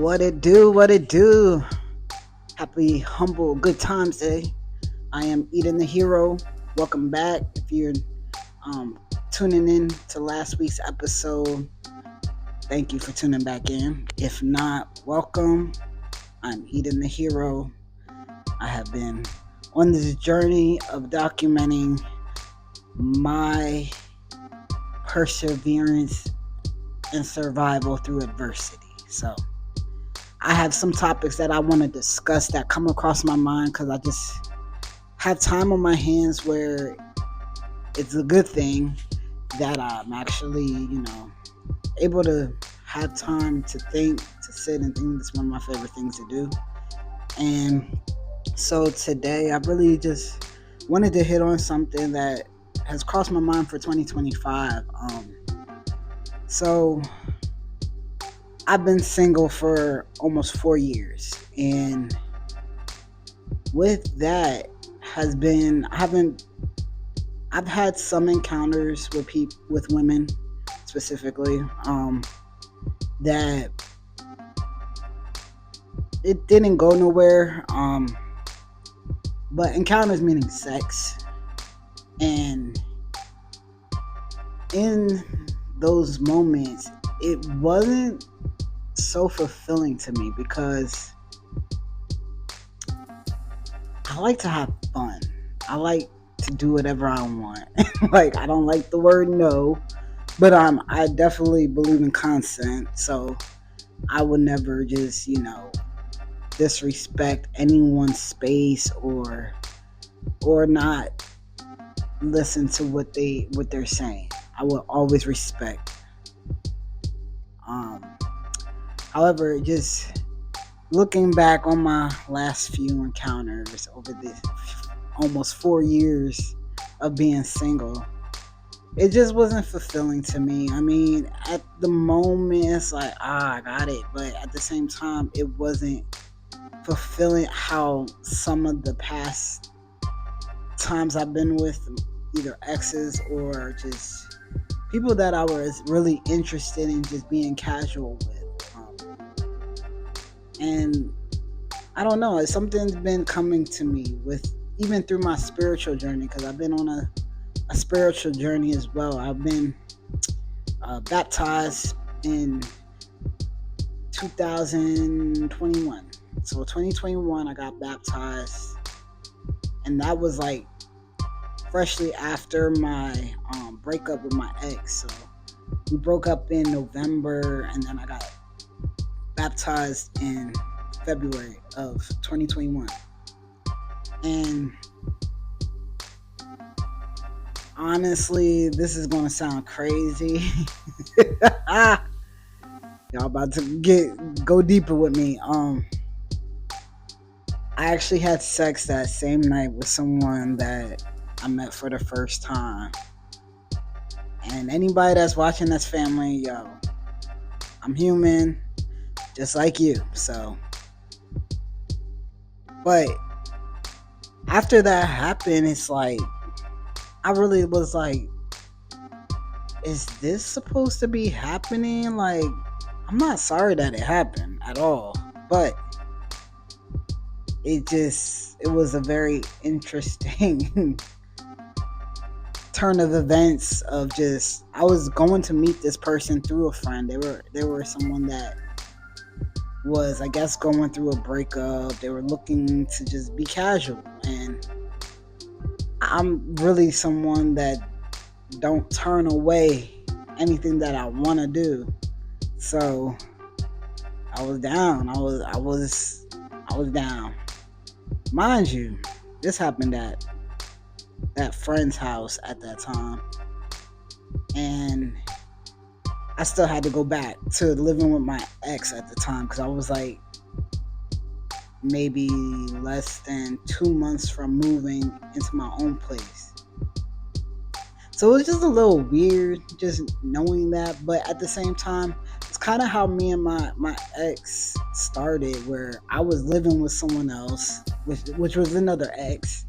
What it do? What it do? Happy, humble, good times day. I am Eden the Hero. Welcome back. If you're um, tuning in to last week's episode, thank you for tuning back in. If not, welcome. I'm Eden the Hero. I have been on this journey of documenting my perseverance and survival through adversity. So, I have some topics that I want to discuss that come across my mind because I just have time on my hands where it's a good thing that I'm actually, able to have time to think, to sit and think. It's one of my favorite things to do. And so today I really just wanted to hit on something that has crossed my mind for 2025. So I've been single for almost 4 years, and with that I've had some encounters with women specifically, that it didn't go nowhere, but encounters meaning sex, and in those moments it wasn't so fulfilling to me because I like to have fun. I like to do whatever I want. Like, I don't like the word no, but I definitely believe in consent. So I would never just, disrespect anyone's space or not listen to what they're saying. I will always respect. However, just looking back on my last few encounters over this almost 4 years of being single, it just wasn't fulfilling to me. I mean, at the moment, it's like, I got it. But at the same time, it wasn't fulfilling how some of the past times I've been with either exes or just people that I was really interested in just being casual with. And I don't know, something's been coming to me with even through my spiritual journey, because I've been on a spiritual journey as well. I've been baptized in 2021. So 2021 I got baptized, and that was like freshly after my breakup with my ex. So we broke up in November, and then I got baptized in February of 2021. And honestly, this is going to sound crazy. Y'all about to go deeper with me. I actually had sex that same night with someone that I met for the first time. And anybody that's watching that's family, I'm human, just like you. So, but after that happened, it's like, I really was like, is this supposed to be happening? Like, I'm not sorry that it happened at all, but it was a very interesting turn of events of just, I was going to meet this person through a friend. They were someone that was, I guess, going through a breakup. They were looking to just be casual, and I'm really someone that don't turn away anything that I want to do. So I was down. I was down. Mind you, this happened at that friend's house at that time, and I still had to go back to living with my ex at the time because I was like maybe less than 2 months from moving into my own place. So it was just a little weird just knowing that, but at the same time, it's kind of how me and my ex started, where I was living with someone else, which was another ex,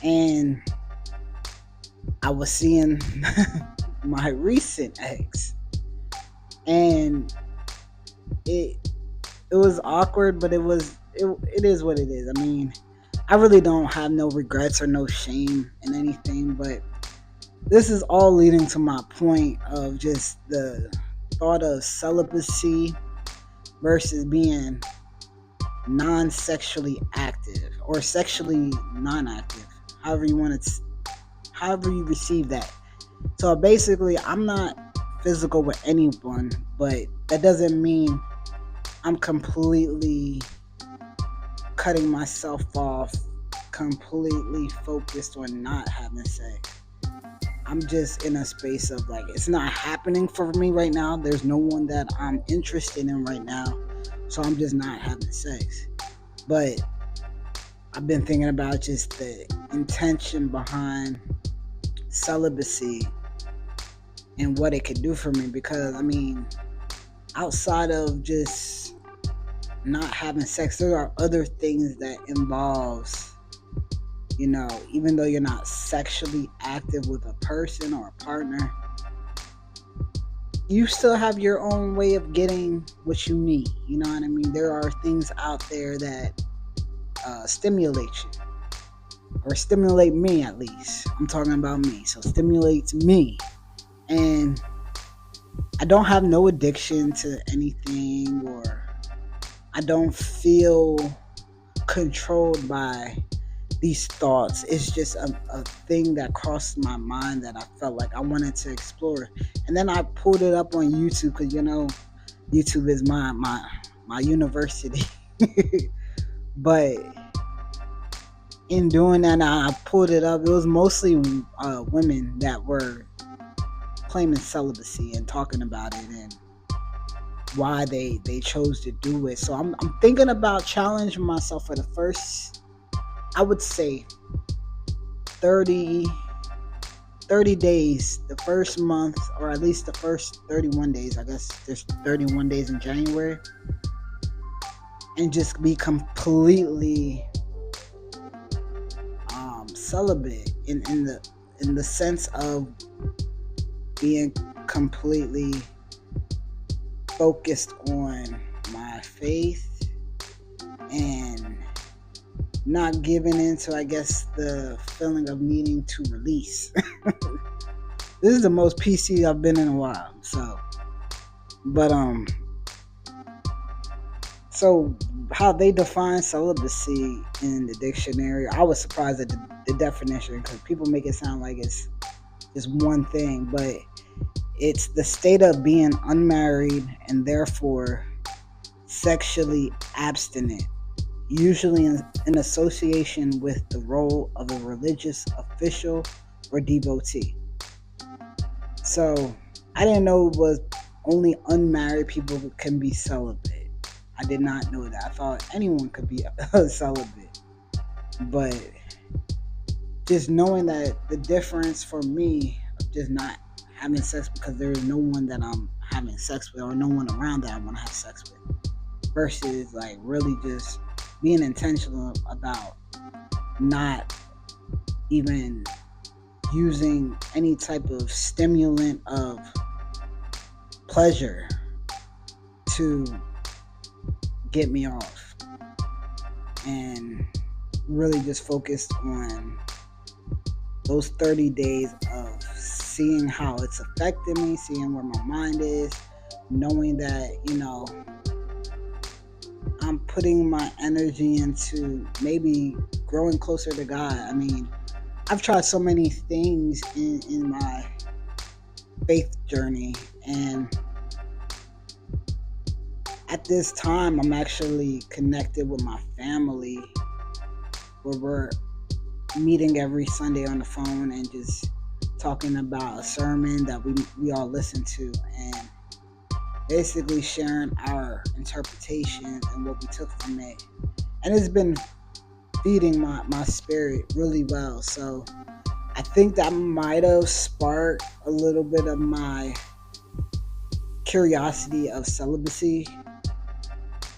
and I was seeing my recent ex, and it it was awkward, but it is what it is. I mean, I really don't have no regrets or no shame in anything, but this is all leading to my point of just the thought of celibacy versus being non-sexually active or sexually non-active, however you want to, however you receive that. So basically, I'm not physical with anyone, but that doesn't mean I'm completely cutting myself off, completely focused on not having sex. I'm just in a space of like, it's not happening for me right now. There's no one that I'm interested in right now. So I'm just not having sex. But I've been thinking about just the intention behind celibacy and what it could do for me. Because, I mean, outside of just not having sex, there are other things that involves, even though you're not sexually active with a person or a partner, you still have your own way of getting what you need. You know what I mean? There are things out there that stimulate you, or stimulate me at least. I'm talking about me. So stimulates me. And I don't have no addiction to anything, or I don't feel controlled by these thoughts. It's just a thing that crossed my mind that I felt like I wanted to explore. And then I pulled it up on YouTube because YouTube is my university. But in doing that, I pulled it up. It was mostly women that were claiming celibacy and talking about it and why they chose to do it. So I'm thinking about challenging myself for the first, I would say 30 30 days, the first month, or at least the first 31 days. I guess there's 31 days in January, and just be completely celibate in the sense of being completely focused on my faith and not giving into, I guess, the feeling of needing to release. This is the most PC I've been in a while. But so how they define celibacy in the dictionary, I was surprised at the definition, because people make it sound like it's just one thing, but it's the state of being unmarried and therefore sexually abstinent, usually in association with the role of a religious official or devotee. So I didn't know it was only unmarried people who can be celibate. I did not know that. I thought anyone could be a celibate. But just knowing that the difference for me of just not having sex because there is no one that I'm having sex with, or no one around that I want to have sex with, versus like really just being intentional about not even using any type of stimulant of pleasure to get me off, and really just focused on those 30 days of seeing how it's affected me, seeing where my mind is, knowing that, I'm putting my energy into maybe growing closer to God. I mean, I've tried so many things in my faith journey, and at this time I'm actually connected with my family, where we're meeting every Sunday on the phone and just talking about a sermon that we all listen to, and basically sharing our interpretations and what we took from it. And it's been feeding my spirit really well. So I think that might have sparked a little bit of my curiosity of celibacy.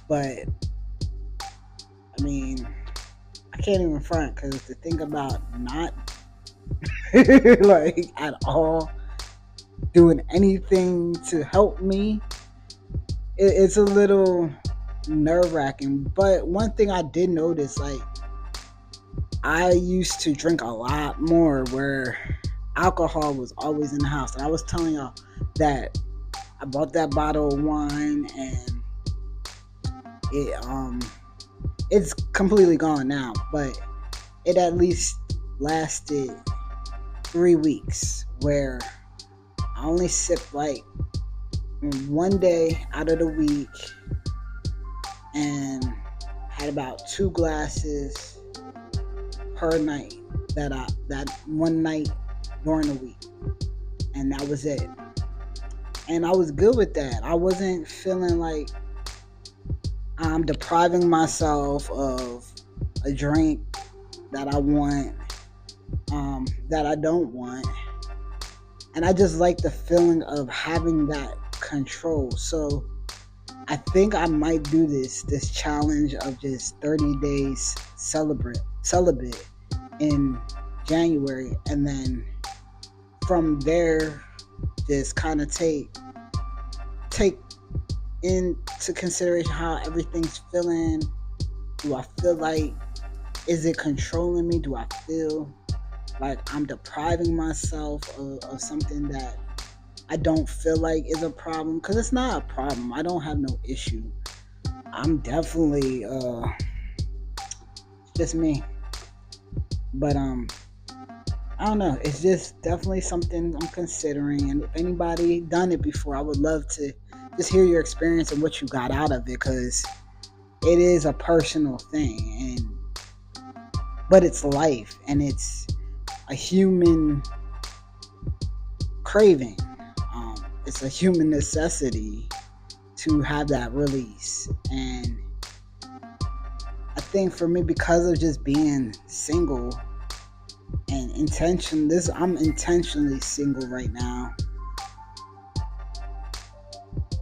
But I mean, I can't even front, because to think about not like at all doing anything to help me, it's a little nerve-wracking. But one thing I did notice, like, I used to drink a lot more where alcohol was always in the house. And I was telling y'all that I bought that bottle of wine, and it it's completely gone now, but it at least lasted 3 weeks where I only sipped like one day out of the week and had about 2 glasses per night, that one night during the week, and that was it. And I was good with that. I wasn't feeling like I'm depriving myself of a drink that I want, that I don't want. And I just like the feeling of having that control. So I think I might do this challenge of just 30 days celibate in January, and then from there just kind of take into consideration how everything's feeling. Do I feel like, is it controlling me? Do I feel like I'm depriving myself of something that I don't feel like is a problem? Because it's not a problem. I don't have no issue. I'm definitely just me. But I don't know. It's just definitely something I'm considering. And if anybody done it before, I would love to just hear your experience and what you got out of it, because it is a personal thing, but it's life, and it's a human craving. It's a human necessity to have that release. And I think for me, because of just being single and I'm intentionally single right now.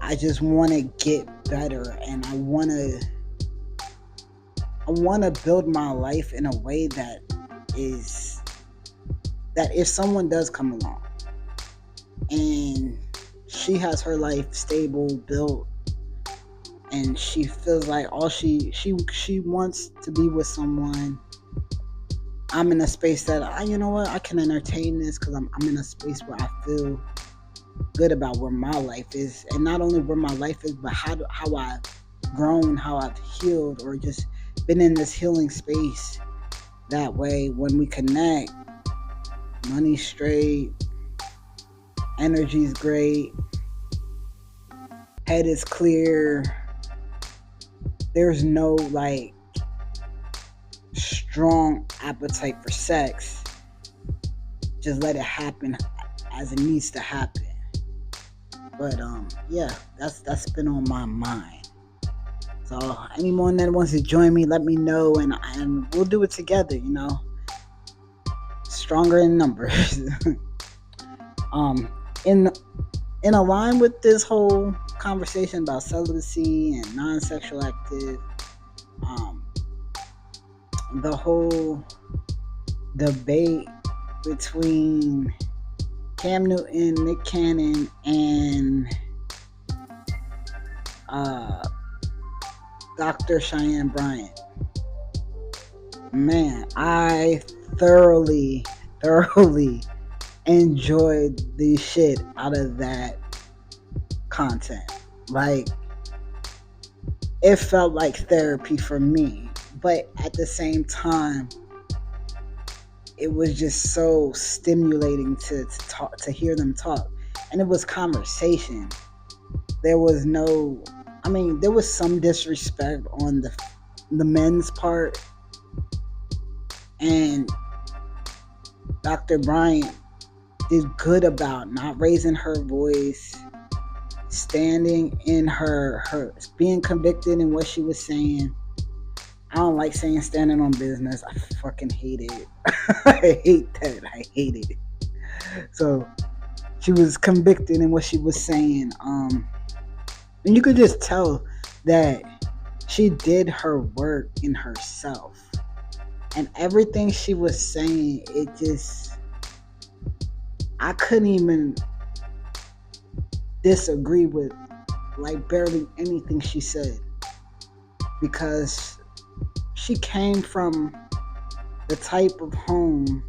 I just want to get better, and I want to build my life in a way that if someone does come along and she has her life stable, built, and she feels like all she wants to be with someone, I'm in a space that you know what, I can entertain this, because I'm in a space where I feel good about where my life is, and not only where my life is, but how I've grown, how I've healed, or just been in this healing space. That way, when we connect, money's straight, energy's great, head is clear. There's no like strong appetite for sex. Just let it happen as it needs to happen. But yeah, that's been on my mind. So anyone that wants to join me, let me know, and we'll do it together. Stronger in numbers. um, in in line with this whole conversation about celibacy and non-sexual active, um, the whole debate between Cam Newton, Nick Cannon, and Dr. Cheyenne Bryant. Man, I thoroughly enjoyed the shit out of that content. Like, it felt like therapy for me, but at the same time, it was just so stimulating to talk, to hear them talk. And it was conversation. There was no, there was some disrespect on the men's part, and Dr. Bryant did good about not raising her voice, standing in her being convicted in what she was saying. I don't like saying standing on business. I fucking hate it. I hate that. I hate it. So she was convicted in what she was saying. And you could just tell that she did her work in herself. And everything she was saying, I couldn't even disagree with like barely anything she said. because she came from the type of home,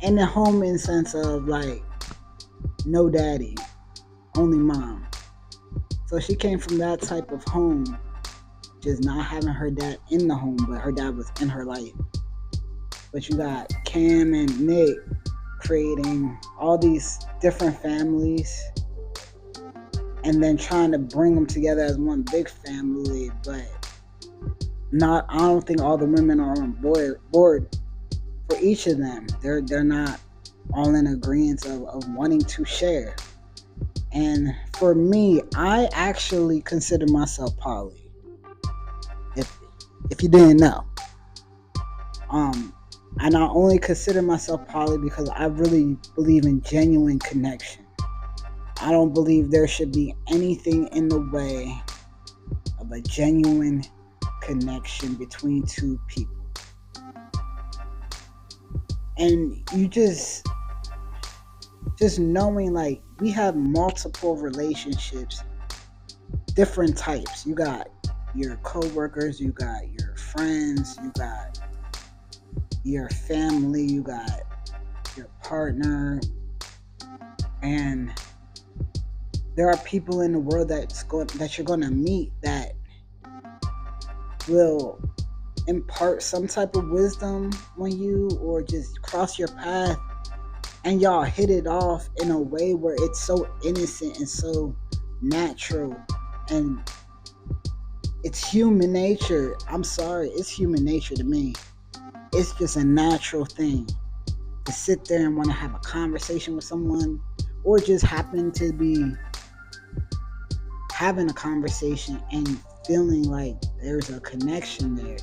and the home in the sense of like no daddy, only mom. So she came from that type of home, just not having her dad in the home, but her dad was in her life. But you got Cam and Nick creating all these different families and then trying to bring them together as one big family, but not I don't think all the women are on board for each of them. They're not all in agreement of wanting to share. And for me, I actually consider myself poly. If if you didn't know. Um I not only consider myself poly because I really believe in genuine connection. I don't believe there should be anything in the way of a genuine connection between two people. And you just knowing like we have multiple relationships, different types. You got your coworkers, you got your friends, you got your family, you got your partner, and there are people in the world that you're going to meet that will impart some type of wisdom on you or just cross your path, and y'all hit it off in a way where it's so innocent and so natural, and it's human nature. I'm sorry, it's human nature to me. It's just a natural thing to sit there and want to have a conversation with someone, or just happen to be having a conversation and feeling like there's a connection there.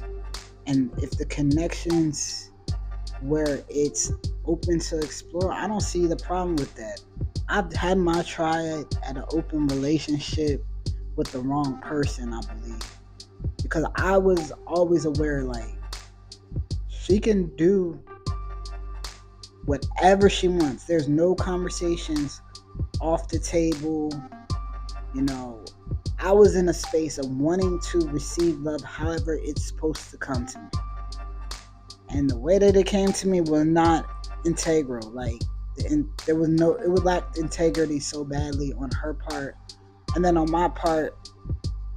And if the connections where it's open to explore, I don't see the problem with that. I've had my try at an open relationship with the wrong person, I believe. Because I was always aware, like, she can do whatever she wants. There's no conversations off the table. You know, I was in a space of wanting to receive love however it's supposed to come to me. And the way that it came to me was not integral. Like, there was no, it would lack integrity so badly on her part. And then on my part,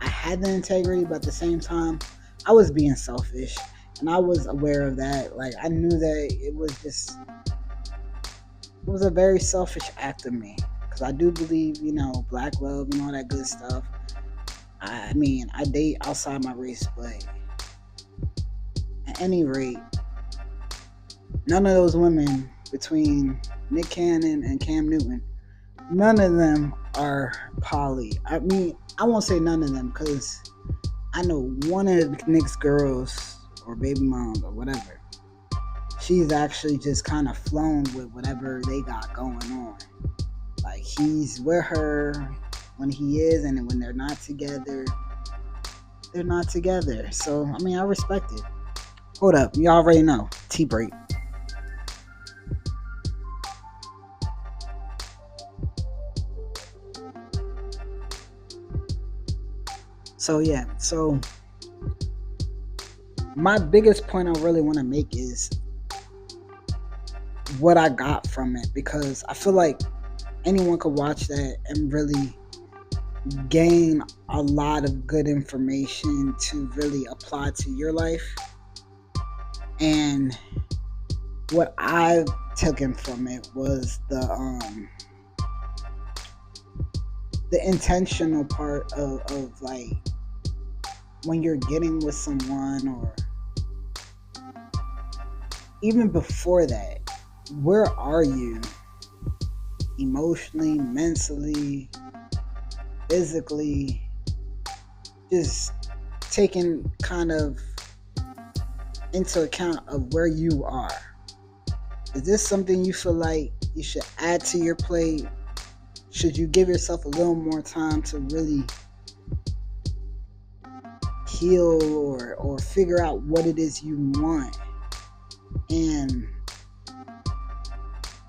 I had the integrity, but at the same time, I was being selfish. And I was aware of that. Like, I knew that it was a very selfish act of me. Because I do believe, black love and all that good stuff. I mean, I date outside my race, but at any rate, none of those women between Nick Cannon and Cam Newton, none of them are poly. I mean, I won't say none of them because I know one of Nick's girls or baby moms or whatever, she's actually just kind of flown with whatever they got going on. Like, he's with her when he is, and when they're not together, they're not together. So, I mean, I respect it. Hold up, you already know. Tea break. So my biggest point I really want to make is what I got from it, because I feel like anyone could watch that and really gain a lot of good information to really apply to your life. And what I've taken from it was the intentional part of like when you're getting with someone, or even before that, where are you emotionally, mentally, physically, just taking kind of into account of where you are. Is this something you feel like you should add to your plate? Should you give yourself a little more time to really heal or figure out what it is you want, and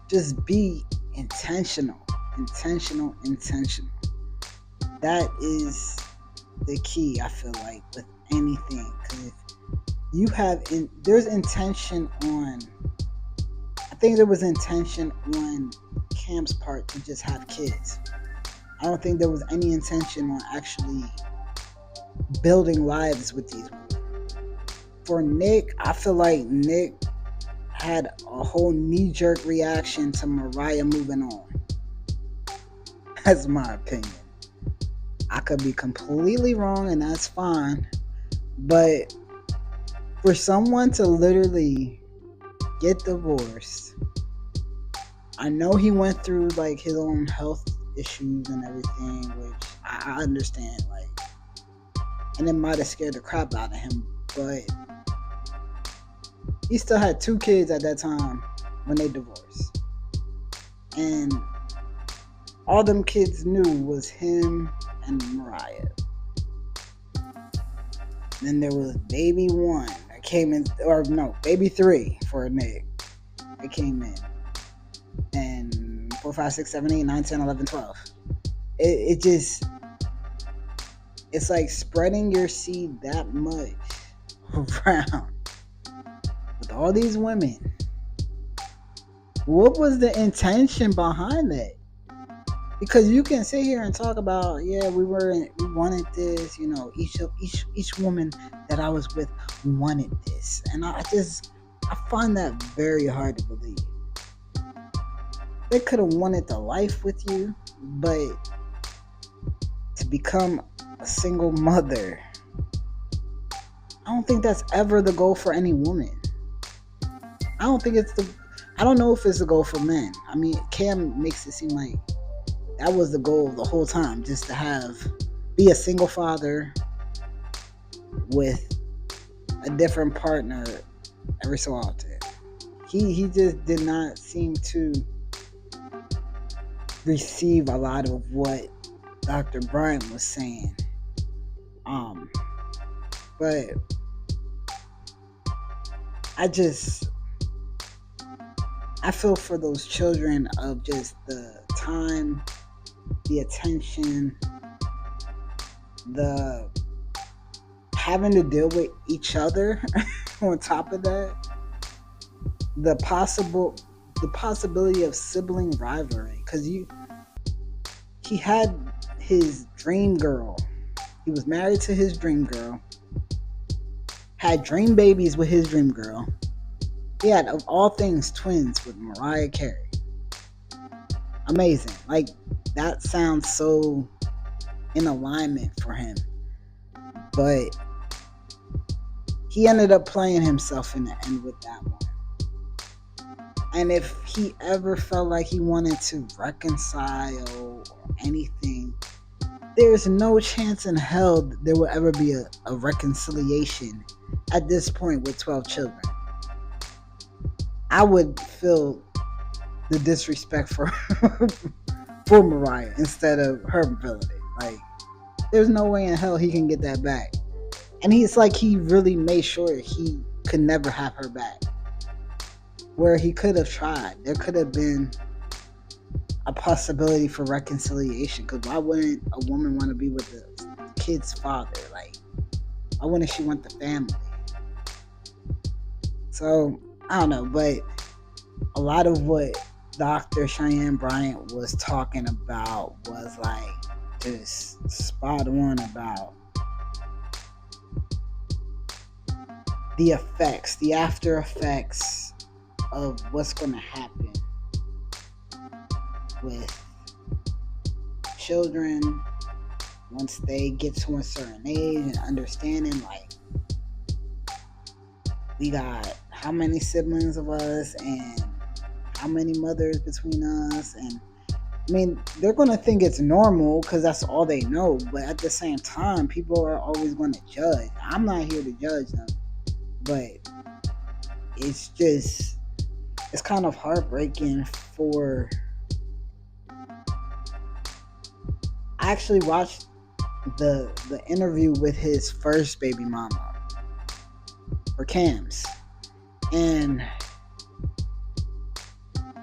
just be intentional. That is the key, I feel like, with anything. Because if you have, there's intention on, I think there was intention on Cam's part to just have kids. I don't think there was any intention on actually building lives with these women. For Nick, I feel like Nick had a whole knee-jerk reaction to Mariah moving on. That's my opinion. I could be completely wrong, and that's fine. But for someone to literally get divorced, I know he went through like his own health issues and everything, which I understand, like, and it might have scared the crap out of him, but he still had 2 kids at that time when they divorced. And all them kids knew was him and Mariah. Then there was baby 1 that came in, or no, baby 3 for Nick. It came in. And 4, 5, 6, 7, 8, 9, 10, 11, 12. It just, it's like spreading your seed that much around with all these women. What was the intention behind that? Because you can sit here and talk about, yeah, we wanted this, you know, each woman that I was with wanted this, and I find that very hard to believe. They could have wanted the life with you, but to become a single mother, I don't think that's ever the goal for any woman. I don't know if it's the goal for men. I mean, Cam makes it seem like that was the goal the whole time, just to be a single father with a different partner every so often. He just did not seem to receive a lot of what Dr. Bryant was saying. But I feel for those children of just the time, the attention, the having to deal with each other on top of that, the possibility of sibling rivalry, because he had his dream girl. He was married to his dream girl, had dream babies with his dream girl. He had, of all things, twins with Mariah Carey. Amazing. Like, that sounds so in alignment for him. But he ended up playing himself in the end with that one. And if he ever felt like he wanted to reconcile or anything, there's no chance in hell there will ever be a reconciliation at this point with 12 children. I would feel the disrespect for Mariah instead of her feeling it. Like, there's no way in hell he can get that back. And he's like, he really made sure he could never have her back. Where he could have tried. There could have been a possibility for reconciliation. Because why wouldn't a woman want to be with the kid's father? Like, why wouldn't she want the family? So, I don't know. But a lot of what Dr. Cheyenne Bryant was talking about was like just spot on about the effects, the after effects of what's going to happen with children once they get to a certain age, and understanding like we got how many siblings of us and how many mothers between us. And I mean, they're going to think it's normal because that's all they know, but at the same time, people are always going to judge. I'm not here to judge them, but it's kind of heartbreaking for... I actually watched the interview with his first baby mama, or Cam's, and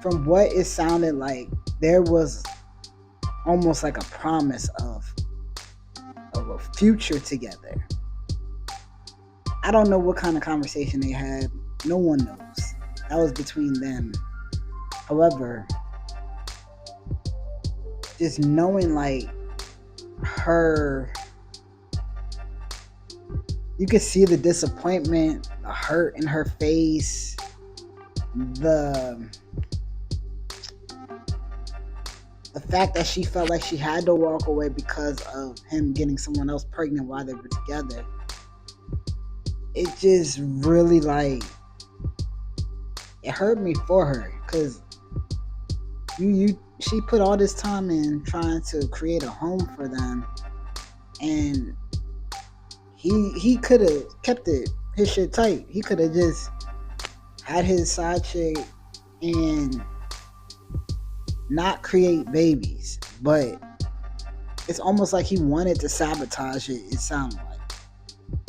from what it sounded like, there was almost like a promise of a future together. I don't know what kind of conversation they had. No one knows. That was between them. However, just knowing like her, you could see the disappointment, the hurt in her face, the fact that she felt like she had to walk away because of him getting someone else pregnant while they were together. It just really like, it hurt me for her, because she put all this time in trying to create a home for them, and he could have kept his shit tight. He could have just had his side chick and not create babies, but it's almost like he wanted to sabotage it. It sounded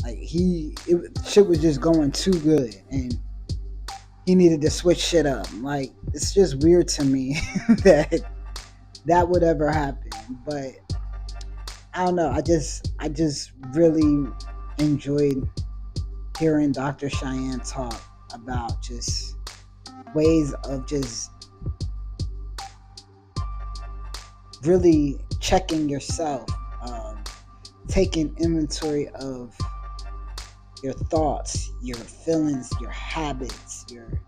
like shit was just going too good, and he needed to switch shit up. Like, it's just weird to me that would ever happen. But I don't know. I just really enjoyed hearing Dr. Cheyenne talk about just ways of just really checking yourself, taking inventory of your thoughts, your feelings, your habits, your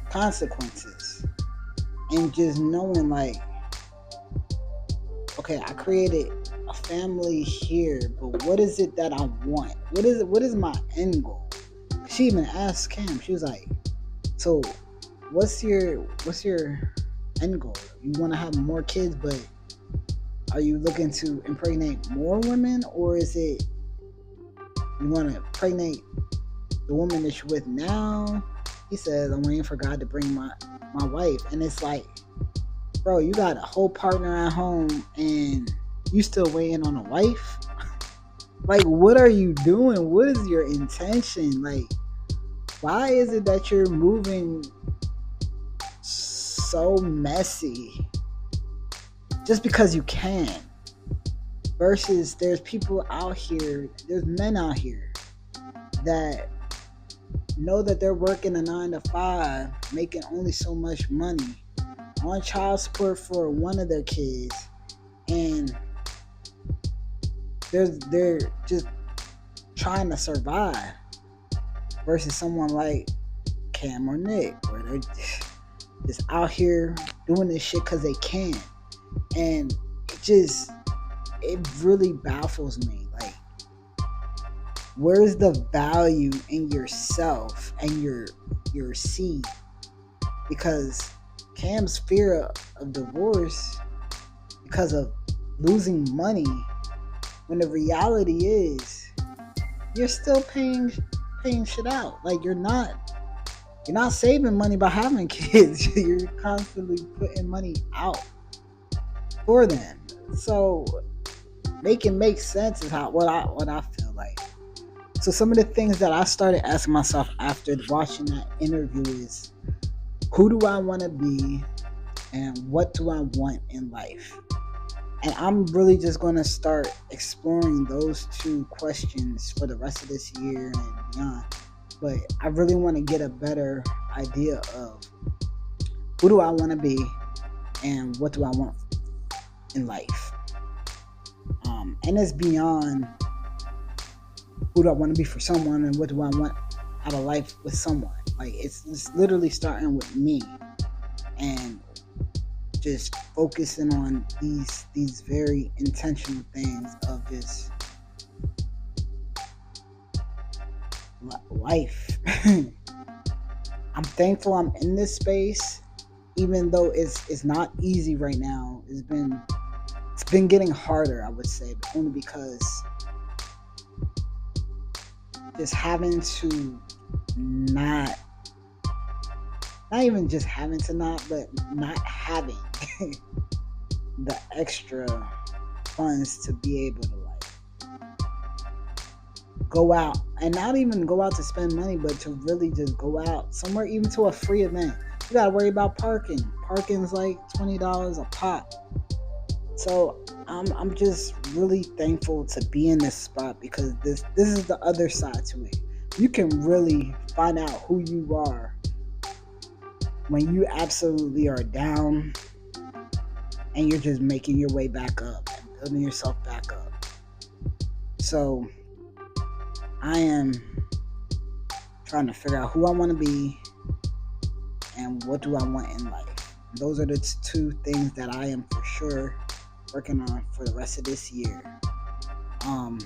consequences, and just knowing like, okay, I created a family here, but what is it that I want? What is my end goal? She even asked Cam. She was like, so what's your end goal? You want to have more kids, but are you looking to impregnate more women, or is it you want to impregnate the woman that you're with now? He says, I'm waiting for God to bring my wife. And it's like, bro, you got a whole partner at home and you still waiting on a wife? Like, what are you doing? What is your intention? Like, why is it that you're moving so messy just because you can? Versus there's people out here, there's men out here that know that they're working a 9 to 5, making only so much money, on child support for one of their kids, and they're just trying to survive. Versus someone like Cam or Nick, where they're just out here doing this shit because they can. And it really baffles me. Like, where's the value in yourself and your seed? Because Cam's fear of divorce because of losing money, when the reality is you're still paying shit out. Like, you're not saving money by having kids. You're constantly putting money out for them. So make it make sense is what I feel like. So some of the things that I started asking myself after watching that interview is, who do I want to be and what do I want in life? And I'm really just going to start exploring those two questions for the rest of this year and beyond. But I really want to get a better idea of who do I want to be and what do I want in life. And it's beyond who do I want to be for someone and what do I want out of life with someone. Like, it's literally starting with me and just focusing on these very intentional things of just life. I'm thankful I'm in this space, even though it's not easy right now. It's been getting harder, I would say, but only because just having to not even just having to but not having the extra funds to be able to like go out, and not even go out to spend money, but to really just go out somewhere, even to a free event. You gotta worry about parking. Parking's like $20 a pop. So I'm just really thankful to be in this spot because this is the other side to it. You can really find out who you are when you absolutely are down and you're just making your way back up and building yourself back up. So I am trying to figure out who I want to be and what do I want in life. Those are the two things that I am for sure working on for the rest of this year. Um,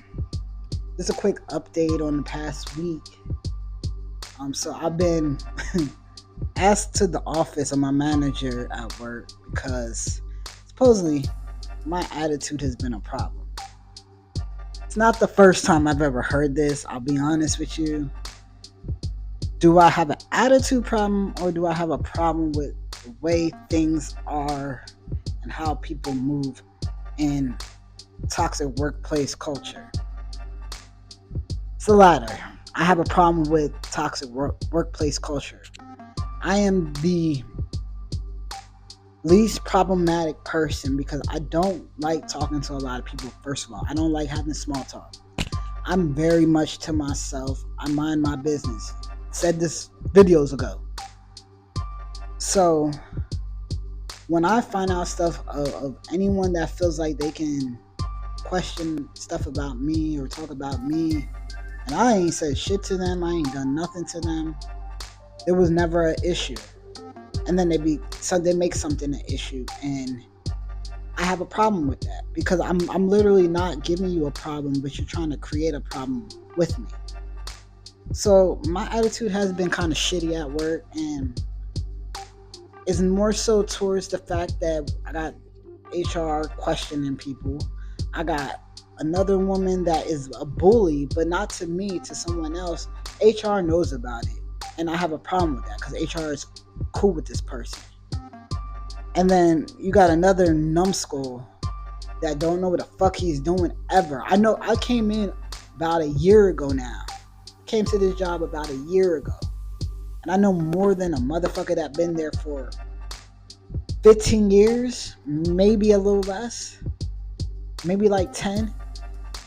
just a quick update on the past week. So I've been asked to the office of my manager at work because supposedly my attitude has been a problem. It's not the first time I've ever heard this. I'll be honest with you. Do I have an attitude problem or do I have a problem with the way things are and how people move in toxic workplace culture? It's the latter. I have a problem with toxic workplace culture. I am the least problematic person because I don't like talking to a lot of people. First of all, I don't like having small talk. I'm very much to myself. I mind my business. Said this videos ago. So when I find out stuff of anyone that feels like they can question stuff about me or talk about me, and I ain't said shit to them, I ain't done nothing to them, there was never an issue. And then they make something an issue, and I have a problem with that because I'm literally not giving you a problem, but you're trying to create a problem with me. So my attitude has been kind of shitty at work, and it's more so towards the fact that I got HR questioning people. I got another woman that is a bully, but not to me, to someone else. HR knows about it, and I have a problem with that because HR is cool with this person. And then you got another numbskull that don't know what the fuck he's doing ever. I know I came in about a year ago now. Came to this job about a year ago. And I know more than a motherfucker that been there for 15 years, maybe a little less, maybe like 10.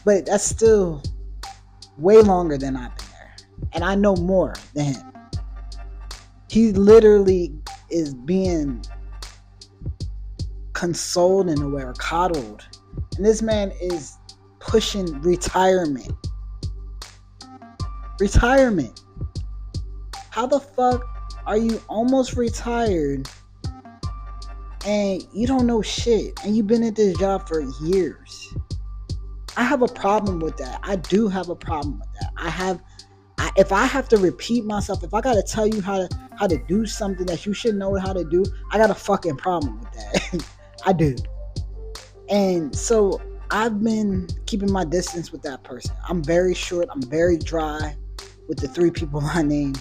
But that's still way longer than I've been there. And I know more than him. He literally is being consoled in a way or coddled. And this man is pushing retirement. Retirement. How the fuck are you almost retired and you don't know shit and you've been at this job for years? I have a problem with that. I do have a problem with that. If I have to repeat myself, if I gotta tell you how to do something that you should know how to do, I got a fucking problem with that. I do. And so I've been keeping my distance with that person. I'm very short. I'm very dry with the three people I named.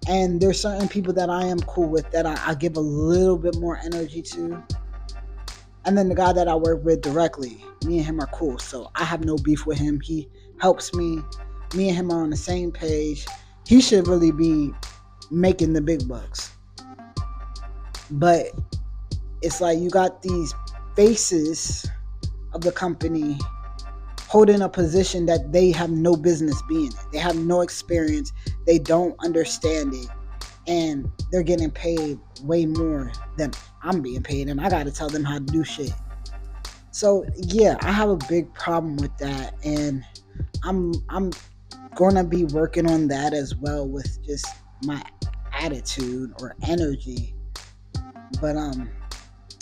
And there's certain people that I am cool with that I give a little bit more energy to. And then the guy that I work with directly, me and him are cool. So I have no beef with him. He helps me. Me and him are on the same page. He should really be making the big bucks. But it's like you got these faces of the company holding a position that they have no business being in. They have no experience. They don't understand it. And they're getting paid way more than I'm being paid. And I got to tell them how to do shit. So, yeah, I have a big problem with that. And I'm going to be working on that as well with just my attitude or energy. But,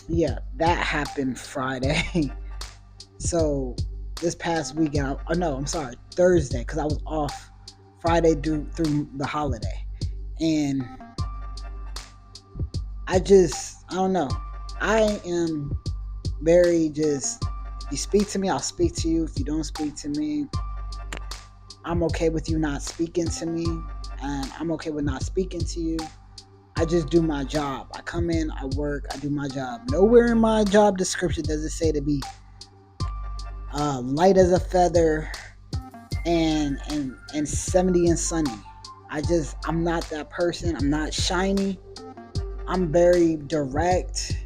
yeah, that happened Friday. So this past weekend, Thursday, because I was off Friday through the holiday. And I don't know. I am very just, if you speak to me, I'll speak to you. If you don't speak to me, I'm okay with you not speaking to me. And I'm okay with not speaking to you. I just do my job. I come in, I work, I do my job. Nowhere in my job description does it say to be light as a feather and 70 and sunny. I'm not that person. I'm not shiny. I'm very direct.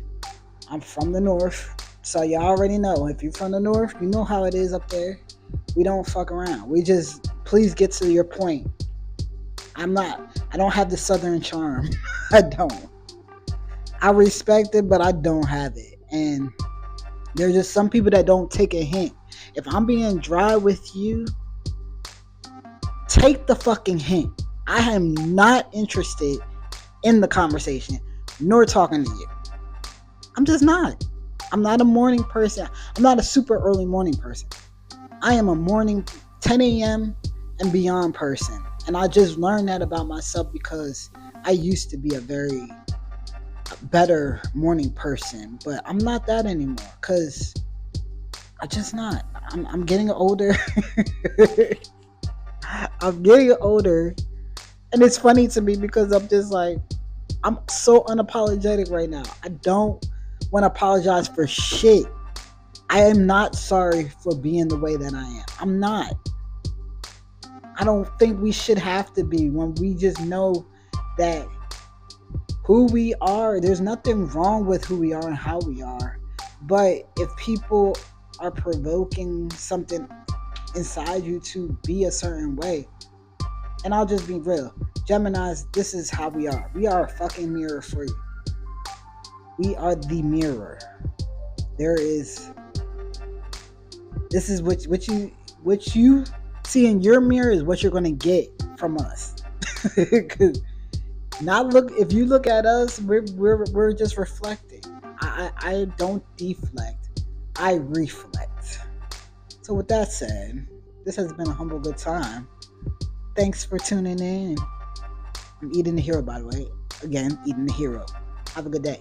I'm from the north, So you already know. If you're from the north, you know how it is up there. We don't fuck around. We just please get to your point. I don't have the southern charm. I don't. I respect it, but I don't have it. And there's just some people that don't take a hint. If I'm being dry with you, take the fucking hint. I am not interested in the conversation nor talking to you. I'm just not. I'm not a morning person. I'm not a super early morning person. I am a morning 10 a.m. and beyond person. And I just learned that about myself because I used to be a very better morning person, but I'm not that anymore because I just not. I'm getting older. I'm getting older, and it's funny to me because I'm just like I'm so unapologetic right now. I don't want to apologize for shit. I am not sorry for being the way that I am. I'm not. I don't think we should have to be when we just know that who we are, there's nothing wrong with who we are and how we are. But if people are provoking something inside you to be a certain way, and I'll just be real, Geminis, this is how we are. We are a fucking mirror for you. We are the mirror. There is this is what you see in your mirror is what you're gonna get from us. Cause not look if you look at us, we're just reflecting. I don't deflect. I reflect. So with that said, this has been a humble good time. Thanks for tuning in. I'm eating the hero, by the way. Again, eating the hero. Have a good day.